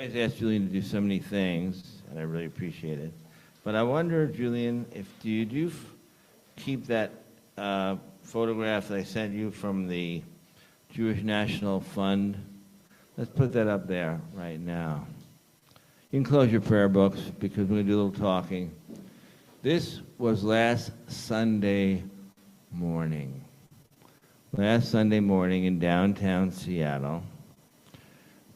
always ask Julian to do so many things, and I really appreciate it. But I wonder, Julian, if you keep that photograph that I sent you from the Jewish National Fund? Let's put that up there right now. You can close your prayer books because we're going to do a little talking. This was last Sunday morning. Last Sunday morning in downtown Seattle,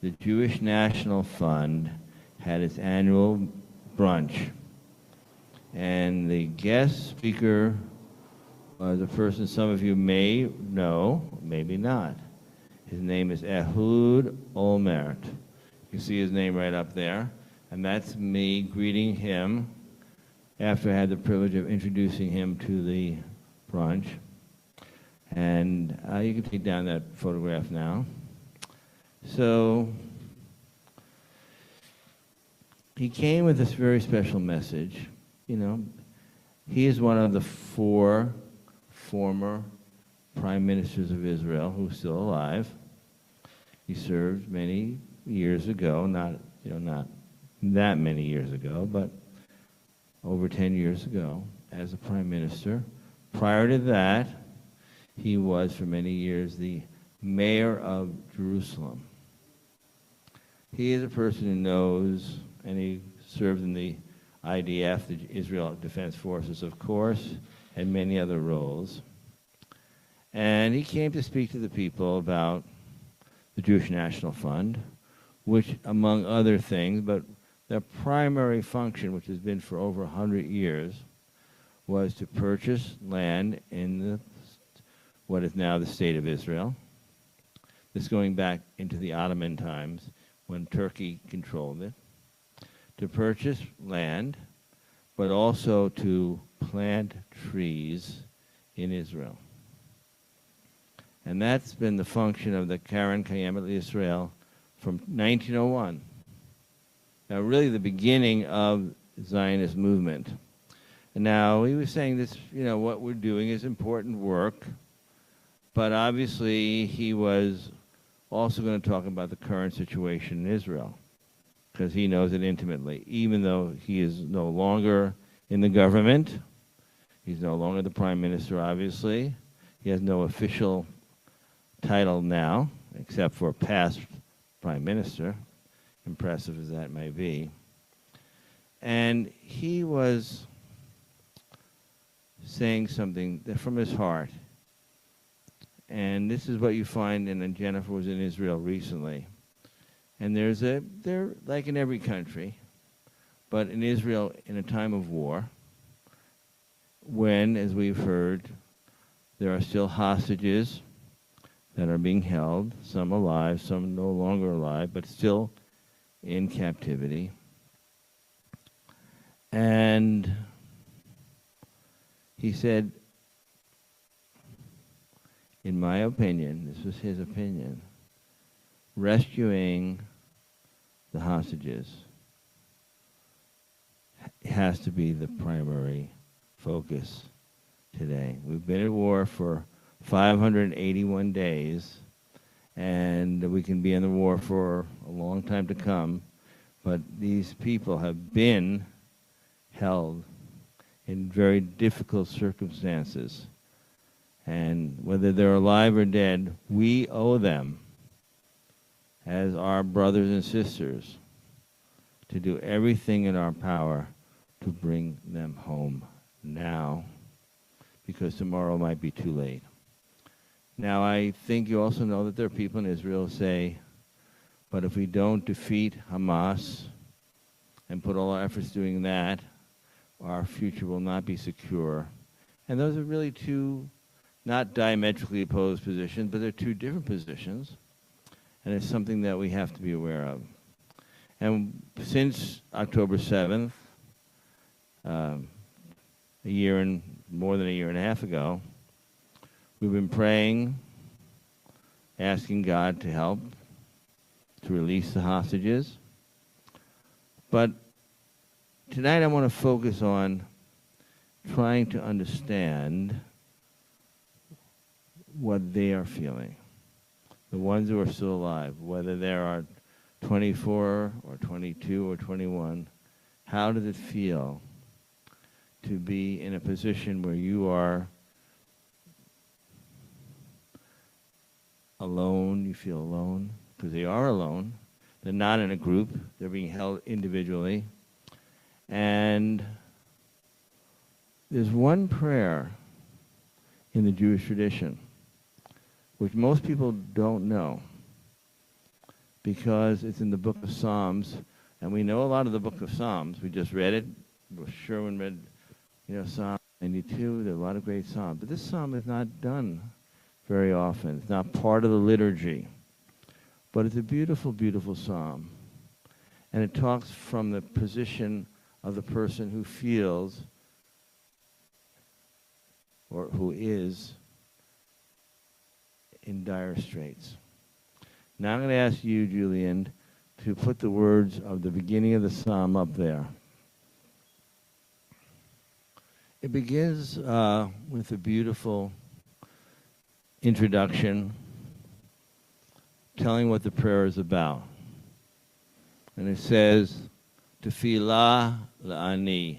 the Jewish National Fund had its annual brunch. And the guest speaker was a person some of you may know, maybe not. His name is Ehud Olmert. You can see his name right up there. And that's me greeting him after I had the privilege of introducing him to the brunch. And you can take down that photograph now. So he came with this very special message. You know, he is one of the 4 former prime ministers of Israel who's still alive. He served many years ago, not that many years ago, but over 10 years ago as a prime minister. Prior to that, he was for many years the mayor of Jerusalem. He is a person who knows, and he served in the IDF, the Israel Defense Forces, of course, and many other roles. And he came to speak to the people about the Jewish National Fund, which, among other things, but their primary function, which has been for over 100 years, was to purchase land in what is now the State of Israel. This going back into the Ottoman times when Turkey controlled it. To purchase land, but also to plant trees in Israel. And that's been the function of the Karen Kayemet Israel from 1901. Now, really the beginning of the Zionist movement. And now, he was saying this, what we're doing is important work, but obviously he was also going to talk about the current situation in Israel, because he knows it intimately, even though he is no longer in the government. He's no longer the prime minister, obviously. He has no official title now, except for past prime minister, impressive as that may be. And he was saying something from his heart. And this is what you find, and Jennifer was in Israel recently. And they're like in every country, but in Israel, in a time of war, when, as we've heard, there are still hostages that are being held, some alive, some no longer alive, but still in captivity. And he said, in my opinion, this was his opinion, rescuing the hostages has to be the primary focus today. We've been at war for 581 days, and we can be in the war for a long time to come, but these people have been held in very difficult circumstances. And whether they're alive or dead, we owe them, as our brothers and sisters, to do everything in our power to bring them home now, because tomorrow might be too late. Now, I think you also know that there are people in Israel who say, but if we don't defeat Hamas and put all our efforts doing that, our future will not be secure. And those are really two not diametrically opposed positions, but they're two different positions. And it's something that we have to be aware of. And since October 7th, more than a year and a half ago, we've been praying, asking God to help to release the hostages. But tonight I want to focus on trying to understand what they are feeling. The ones who are still alive, whether there are 24 or 22 or 21, how does it feel to be in a position where you are alone? You feel alone, because they are alone. They're not in a group. They're being held individually. And there's one prayer in the Jewish tradition, which most people don't know, because it's in the book of Psalms, and we know a lot of the book of Psalms. We just read it. Sherwin read, Psalm 92. There are a lot of great psalms. But this psalm is not done very often. It's not part of the liturgy. But it's a beautiful, beautiful psalm. And it talks from the position of the person who feels or who is in dire straits. Now I'm going to ask you, Julian, to put the words of the beginning of the psalm up there. It begins with a beautiful introduction telling what the prayer is about. And it says, Tefillah la'ani,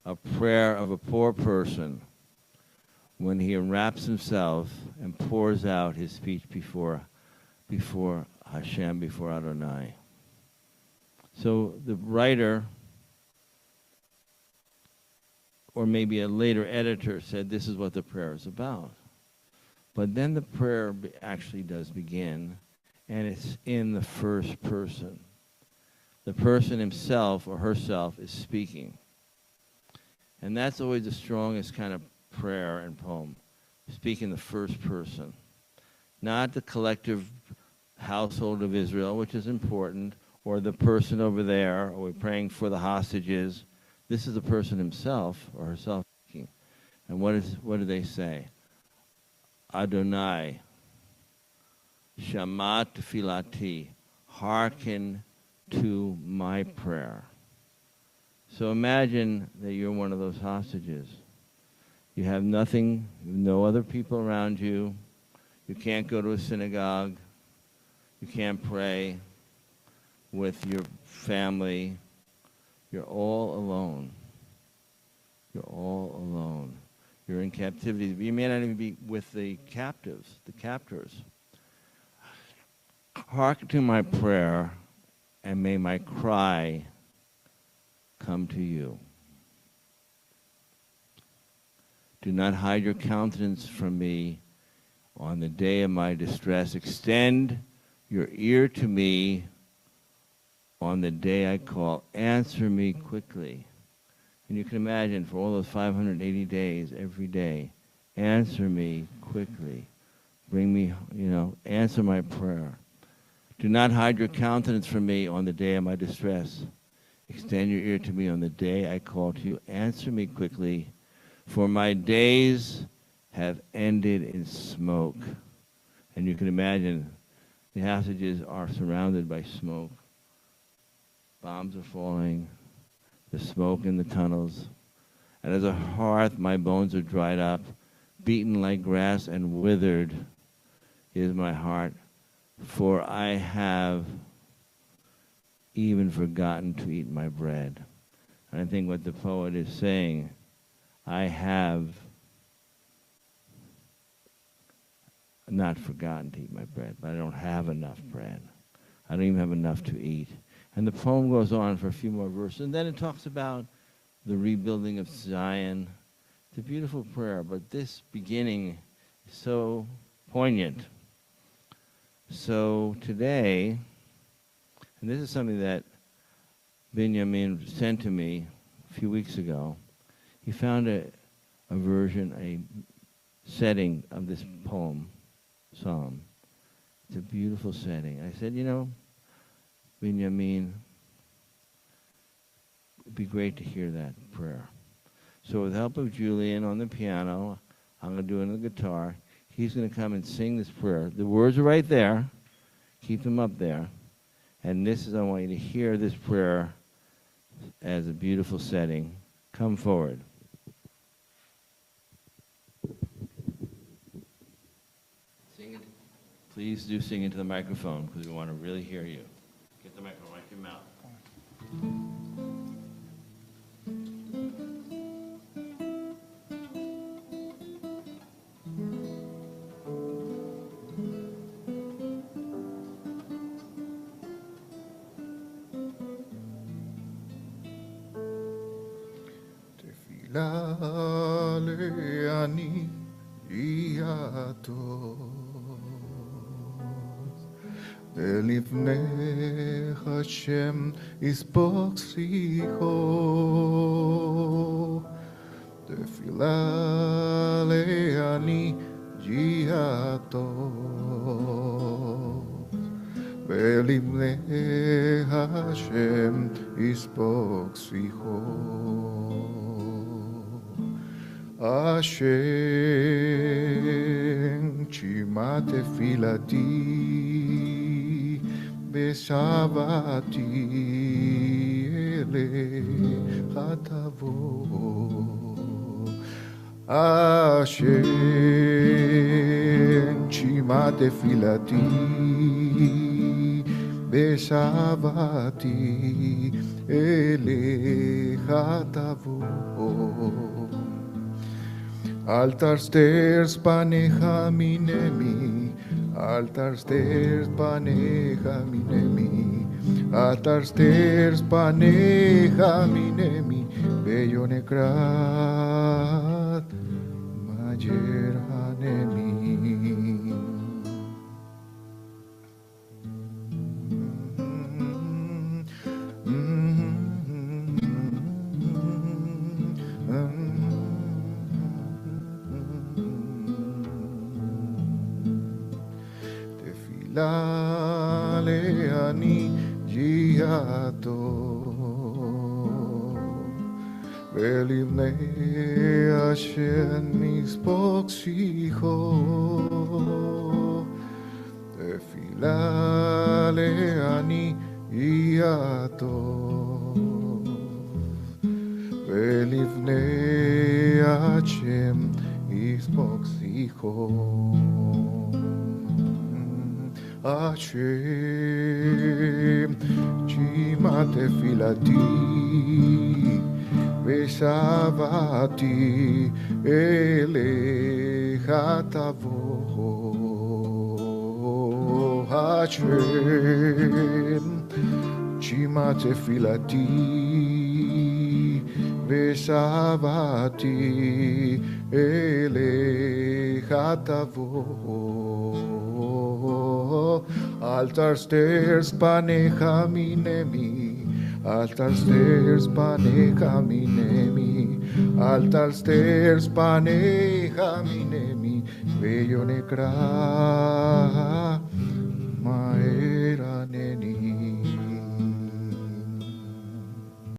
a prayer of a poor person when he enwraps himself and pours out his speech before Hashem, before Adonai. So the writer, or maybe a later editor, said this is what the prayer is about. But then the prayer actually does begin, and it's in the first person. The person himself or herself is speaking. And that's always the strongest kind of prayer and poem. Speak in the first person. Not the collective household of Israel, which is important, or the person over there, or we're praying for the hostages. This is the person himself or herself speaking. And what do they say? Adonai, Shama tefilati, hearken to my prayer. So imagine that you're one of those hostages. You have nothing, no other people around you. You can't go to a synagogue. You can't pray with your family. You're all alone. You're all alone. You're in captivity. You may not even be with the captives, the captors. Hearken to my prayer, and may my cry come to you. Do not hide your countenance from me on the day of my distress. Extend your ear to me on the day I call. Answer me quickly. And you can imagine for all those 580 days, every day, answer me quickly. Bring me, answer my prayer. Do not hide your countenance from me on the day of my distress. Extend your ear to me on the day I call to you. Answer me quickly, for my days have ended in smoke. And you can imagine the hostages are surrounded by smoke. Bombs are falling. There's smoke in the tunnels. And as a hearth, my bones are dried up, beaten like grass and withered is my heart, for I have even forgotten to eat my bread. And I think what the poet is saying, I have not forgotten to eat my bread, but I don't have enough bread. I don't even have enough to eat. And the poem goes on for a few more verses, and then it talks about the rebuilding of Zion. It's a beautiful prayer, but this beginning is so poignant. So today, and this is something that Benjamin sent to me a few weeks ago, he found a version, a setting of this poem, psalm. It's a beautiful setting. I said, Benjamin, it'd be great to hear that prayer. So with the help of Julian on the piano, I'm going to do it on the guitar. He's going to come and sing this prayer. The words are right there. Keep them up there. And I want you to hear this prayer as a beautiful setting. Come forward. Sing it. Please do sing into the microphone because we want to really hear you. Get the microphone right to your mouth. Leani iato Belivnei Hashem isbok sicho Tefila leani iato Belivnei Hashem isbok sicho Hashem, shema tefilati beshavati elecha tavo. Hashem, shema tefilati beshavati elecha tavo. Altar stairs panecha minemi, altar stairs panecha minemi, altar stairs panecha minemi, bello nekrat majer hanemi. Leani giato Belivnei Hashem isbok sicho Tefila leani giato Belivnei Hashem isbok sicho Hashem, shema tefilati, beshavati, elecha tavo. Hashem, shema tefilati, beshavati, elecha tavo. Altar stairs panecha minemi, altar stairs panecha minemi, altar stairs panecha minemi, bello nekra